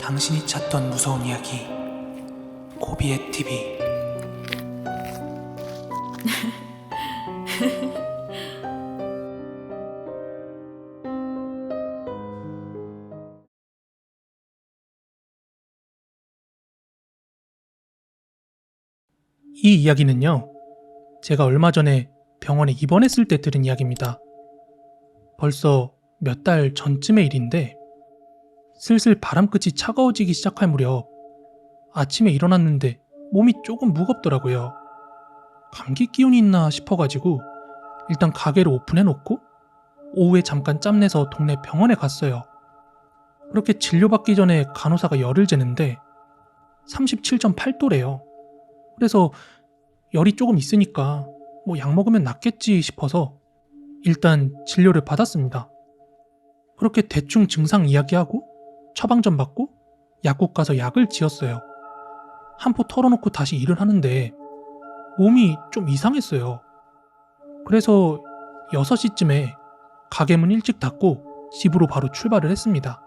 당신이 찾던 무서운 이야기 고비의 TV. 이 이야기는요, 제가 얼마 전에 병원에 입원했을 때 들은 이야기입니다. 벌써 몇 달 전쯤의 일인데 슬슬 바람끝이 차가워지기 시작할 무렵 아침에 일어났는데 몸이 조금 무겁더라고요. 감기 기운이 있나 싶어가지고 일단 가게를 오픈해놓고 오후에 잠깐 짬내서 동네 병원에 갔어요. 그렇게 진료받기 전에 간호사가 열을 재는데 37.8도래요. 그래서 열이 조금 있으니까 뭐 약 먹으면 낫겠지 싶어서 일단 진료를 받았습니다. 그렇게 대충 증상 이야기하고 처방전 받고 약국 가서 약을 지었어요. 한 포 털어놓고 다시 일을 하는데 몸이 좀 이상했어요. 그래서 6시쯤에 가게 문 일찍 닫고 집으로 바로 출발을 했습니다.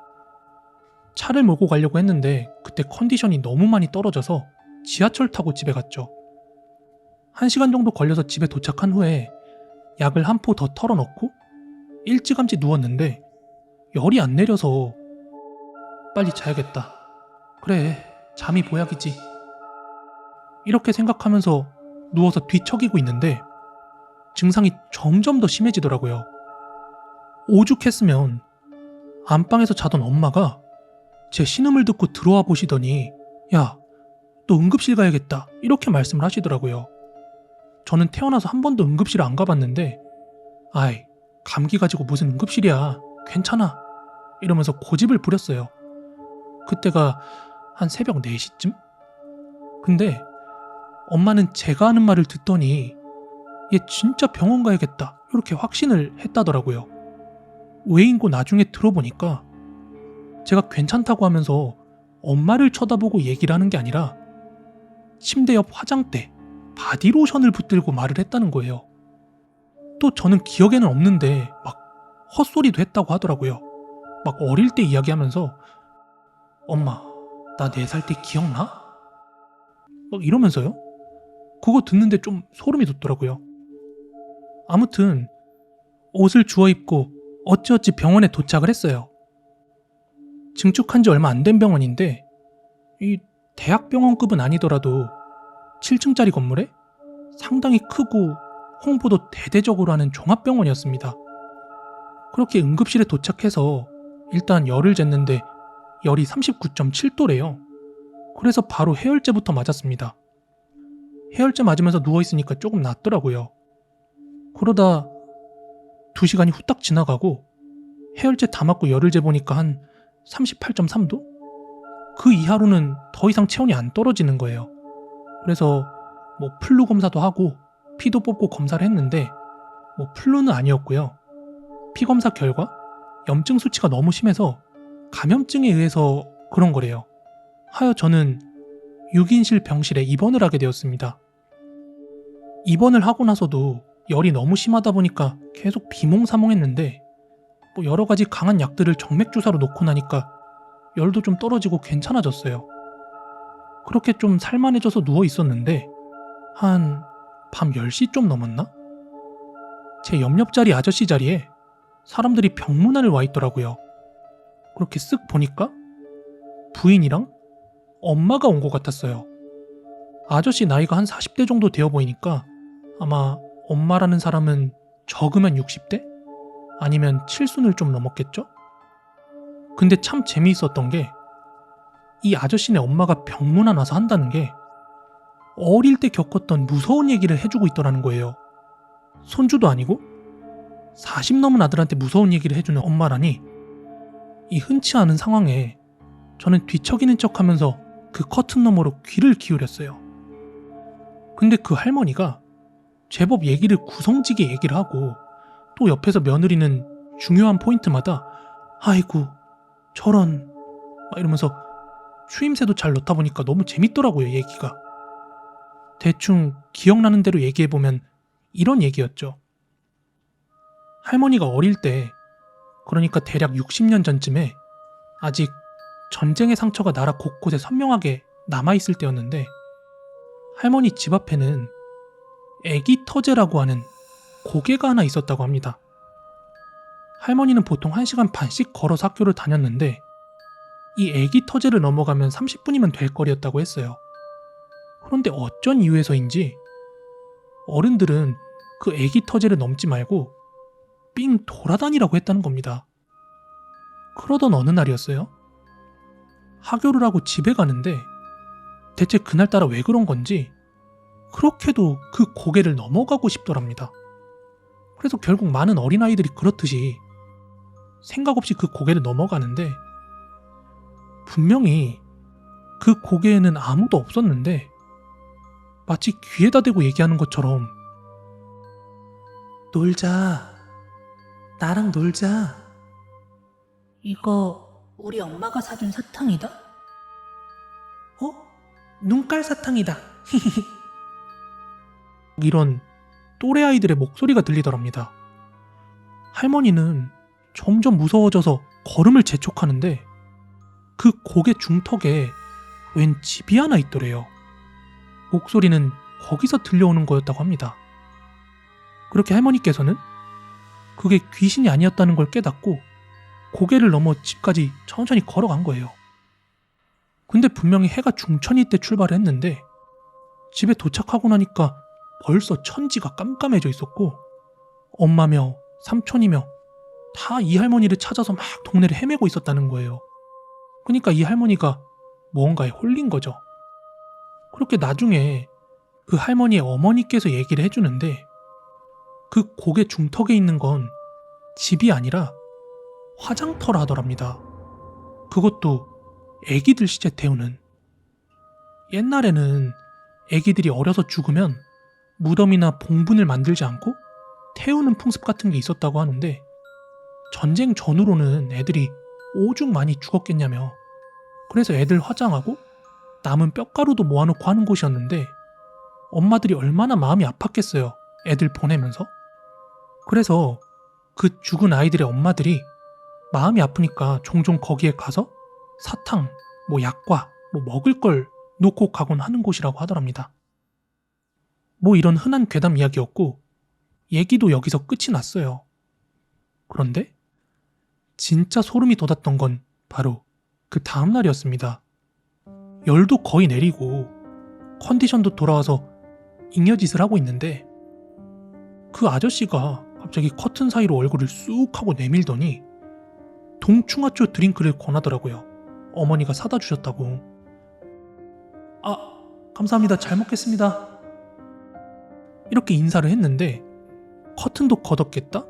차를 몰고 가려고 했는데 그때 컨디션이 너무 많이 떨어져서 지하철 타고 집에 갔죠. 1시간 정도 걸려서 집에 도착한 후에 약을 한 포 더 털어넣고 일찌감치 누웠는데 열이 안 내려서 빨리 자야겠다. 그래, 잠이 보약이지. 이렇게 생각하면서 누워서 뒤척이고 있는데 증상이 점점 더 심해지더라고요. 오죽했으면 안방에서 자던 엄마가 제 신음을 듣고 들어와 보시더니 야, 너 응급실 가야겠다 이렇게 말씀을 하시더라고요. 저는 태어나서 한 번도 응급실 안 가봤는데 아이, 감기 가지고 무슨 응급실이야, 괜찮아 이러면서 고집을 부렸어요. 그때가 한 새벽 4시쯤? 근데 엄마는 제가 하는 말을 듣더니 얘 진짜 병원 가야겠다 이렇게 확신을 했다더라고요. 왜인고 나중에 들어보니까 제가 괜찮다고 하면서 엄마를 쳐다보고 얘기를 하는 게 아니라 침대 옆 화장대 바디로션을 붙들고 말을 했다는 거예요. 또 저는 기억에는 없는데 막 헛소리도 했다고 하더라고요. 막 어릴 때 이야기하면서 엄마, 나 4살 때 기억나? 막 이러면서요. 그거 듣는데 좀 소름이 돋더라고요. 아무튼 옷을 주워 입고 어찌어찌 병원에 도착을 했어요. 증축한 지 얼마 안 된 병원인데 이 대학병원급은 아니더라도 7층짜리 건물에 상당히 크고 홍보도 대대적으로 하는 종합병원이었습니다. 그렇게 응급실에 도착해서 일단 열을 쟀는데 열이 39.7도래요. 그래서 바로 해열제부터 맞았습니다. 해열제 맞으면서 누워있으니까 조금 낫더라고요. 그러다 2시간이 후딱 지나가고 해열제 다 맞고 열을 재보니까 한 38.3도? 그 이하로는 더 이상 체온이 안 떨어지는 거예요. 그래서 뭐 플루 검사도 하고 피도 뽑고 검사를 했는데 뭐 플루는 아니었고요. 피 검사 결과 염증 수치가 너무 심해서 감염증에 의해서 그런 거래요. 하여 저는 6인실 병실에 입원을 하게 되었습니다. 입원을 하고 나서도 열이 너무 심하다 보니까 계속 비몽사몽했는데 뭐 여러 가지 강한 약들을 정맥주사로 놓고 나니까 열도 좀 떨어지고 괜찮아졌어요. 그렇게 좀 살만해져서 누워 있었는데 한 밤 10시 좀 넘었나? 제 옆자리 아저씨 자리에 사람들이 병문안을 와 있더라고요. 그렇게 쓱 보니까 부인이랑 엄마가 온 것 같았어요. 아저씨 나이가 한 40대 정도 되어 보이니까 아마 엄마라는 사람은 적으면 60대? 아니면 칠순을 좀 넘었겠죠? 근데 참 재미있었던 게 이 아저씨네 엄마가 병문안 와서 한다는 게 어릴 때 겪었던 무서운 얘기를 해주고 있더라는 거예요. 손주도 아니고 40 넘은 아들한테 무서운 얘기를 해주는 엄마라니 이 흔치 않은 상황에 저는 뒤척이는 척하면서 그 커튼 너머로 귀를 기울였어요. 근데 그 할머니가 제법 얘기를 구성지게 얘기를 하고 또 옆에서 며느리는 중요한 포인트마다 아이고 저런 막 이러면서 추임새도 잘 넣다 보니까 너무 재밌더라고요, 얘기가. 대충 기억나는 대로 얘기해보면 이런 얘기였죠. 할머니가 어릴 때, 그러니까 대략 60년 전쯤에 아직 전쟁의 상처가 나라 곳곳에 선명하게 남아있을 때였는데 할머니 집 앞에는 애기 터제라고 하는 고개가 하나 있었다고 합니다. 할머니는 보통 1시간 반씩 걸어서 학교를 다녔는데 이 애기 터제를 넘어가면 30분이면 될 거리였다고 했어요. 그런데 어쩐 이유에서인지 어른들은 그 애기 터제를 넘지 말고 삥 돌아다니라고 했다는 겁니다. 그러던 어느 날이었어요. 하교를 하고 집에 가는데 대체 그날따라 왜 그런 건지 그렇게도 그 고개를 넘어가고 싶더랍니다. 그래서 결국 많은 어린아이들이 그렇듯이 생각 없이 그 고개를 넘어가는데 분명히 그 고개에는 아무도 없었는데 마치 귀에다 대고 얘기하는 것처럼 놀자. 나랑 놀자. 이거 우리 엄마가 사준 사탕이다? 눈깔 사탕이다. 이런 또래 아이들의 목소리가 들리더랍니다. 할머니는 점점 무서워져서 걸음을 재촉하는데 그 고개 중턱에 웬 집이 하나 있더래요. 목소리는 거기서 들려오는 거였다고 합니다. 그렇게 할머니께서는 그게 귀신이 아니었다는 걸 깨닫고 고개를 넘어 집까지 천천히 걸어간 거예요. 근데 분명히 해가 중천일 때 출발을 했는데 집에 도착하고 나니까 벌써 천지가 깜깜해져 있었고 엄마며 삼촌이며 다 이 할머니를 찾아서 막 동네를 헤매고 있었다는 거예요. 그러니까 이 할머니가 무언가에 홀린 거죠. 그렇게 나중에 그 할머니의 어머니께서 얘기를 해주는데 그 고개 중턱에 있는 건 집이 아니라 화장터라 하더랍니다. 그것도 애기들 시체 태우는. 옛날에는 애기들이 어려서 죽으면 무덤이나 봉분을 만들지 않고 태우는 풍습 같은 게 있었다고 하는데 전쟁 전후로는 애들이 오죽 많이 죽었겠냐며 그래서 애들 화장하고 남은 뼈가루도 모아놓고 하는 곳이었는데 엄마들이 얼마나 마음이 아팠겠어요. 애들 보내면서. 그래서 그 죽은 아이들의 엄마들이 마음이 아프니까 종종 거기에 가서 사탕, 약과, 먹을 걸 놓고 가곤 하는 곳이라고 하더랍니다. 이런 흔한 괴담 이야기였고 얘기도 여기서 끝이 났어요. 그런데 진짜 소름이 돋았던 건 바로 그 다음 날이었습니다. 열도 거의 내리고 컨디션도 돌아와서 잉여짓을 하고 있는데 그 아저씨가 갑자기 커튼 사이로 얼굴을 쑥 하고 내밀더니 동충하초 드링크를 권하더라고요. 어머니가 사다 주셨다고. 감사합니다. 잘 먹겠습니다. 이렇게 인사를 했는데 커튼도 걷었겠다?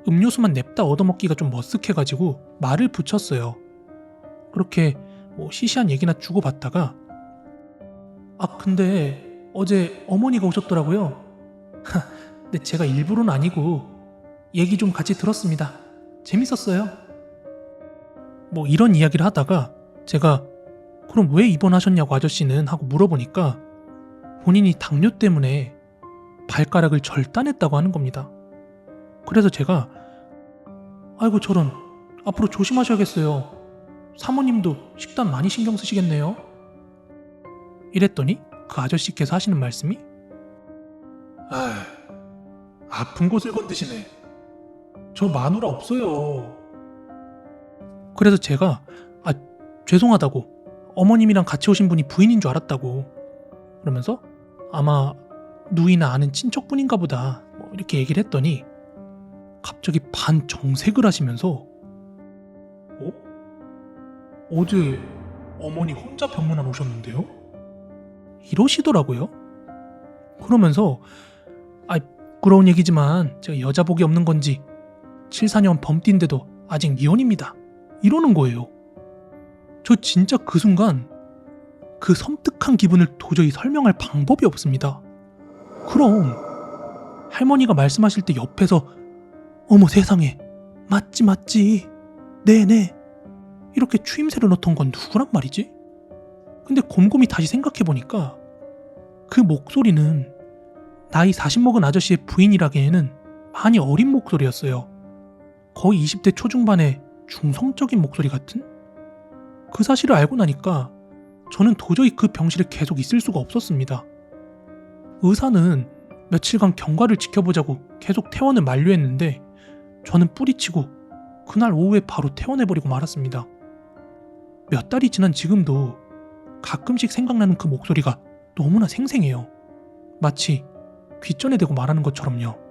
음료수만 냅다 얻어먹기가 좀 머쓱해가지고 말을 붙였어요. 그렇게 시시한 얘기나 주고받다가 근데 어제 어머니가 오셨더라고요. 근데 제가 일부러는 아니고 얘기 좀 같이 들었습니다. 재밌었어요. 이런 이야기를 하다가 제가 그럼 왜 입원하셨냐고 아저씨는 하고 물어보니까 본인이 당뇨 때문에 발가락을 절단했다고 하는 겁니다. 그래서 제가 아이고 저런 앞으로 조심하셔야겠어요. 사모님도 식단 많이 신경 쓰시겠네요. 이랬더니 그 아저씨께서 하시는 말씀이 아픈 곳을 건드시네. 저 마누라 없어요. 그래서 제가 죄송하다고 어머님이랑 같이 오신 분이 부인인 줄 알았다고 그러면서 아마 누이나 아는 친척분인가 보다 이렇게 얘기를 했더니 갑자기 반정색을 하시면서 어제 어머니 혼자 병문안 오셨는데요? 이러시더라고요. 그러면서 부끄러운 얘기지만 제가 여자복이 없는 건지 7-4년 범띠인데도 아직 미혼입니다. 이러는 거예요. 저 진짜 그 순간 그 섬뜩한 기분을 도저히 설명할 방법이 없습니다. 그럼 할머니가 말씀하실 때 옆에서 어머 세상에 맞지 네네 이렇게 추임새를 넣던 건 누구란 말이지? 근데 곰곰이 다시 생각해보니까 그 목소리는 나이 40 먹은 아저씨의 부인이라기에는 많이 어린 목소리였어요. 거의 20대 초중반의 중성적인 목소리 같은? 그 사실을 알고 나니까 저는 도저히 그 병실에 계속 있을 수가 없었습니다. 의사는 며칠간 경과를 지켜보자고 계속 퇴원을 만류했는데 저는 뿌리치고 그날 오후에 바로 퇴원해버리고 말았습니다. 몇 달이 지난 지금도 가끔씩 생각나는 그 목소리가 너무나 생생해요. 마치 귓전에 대고 말하는 것처럼요.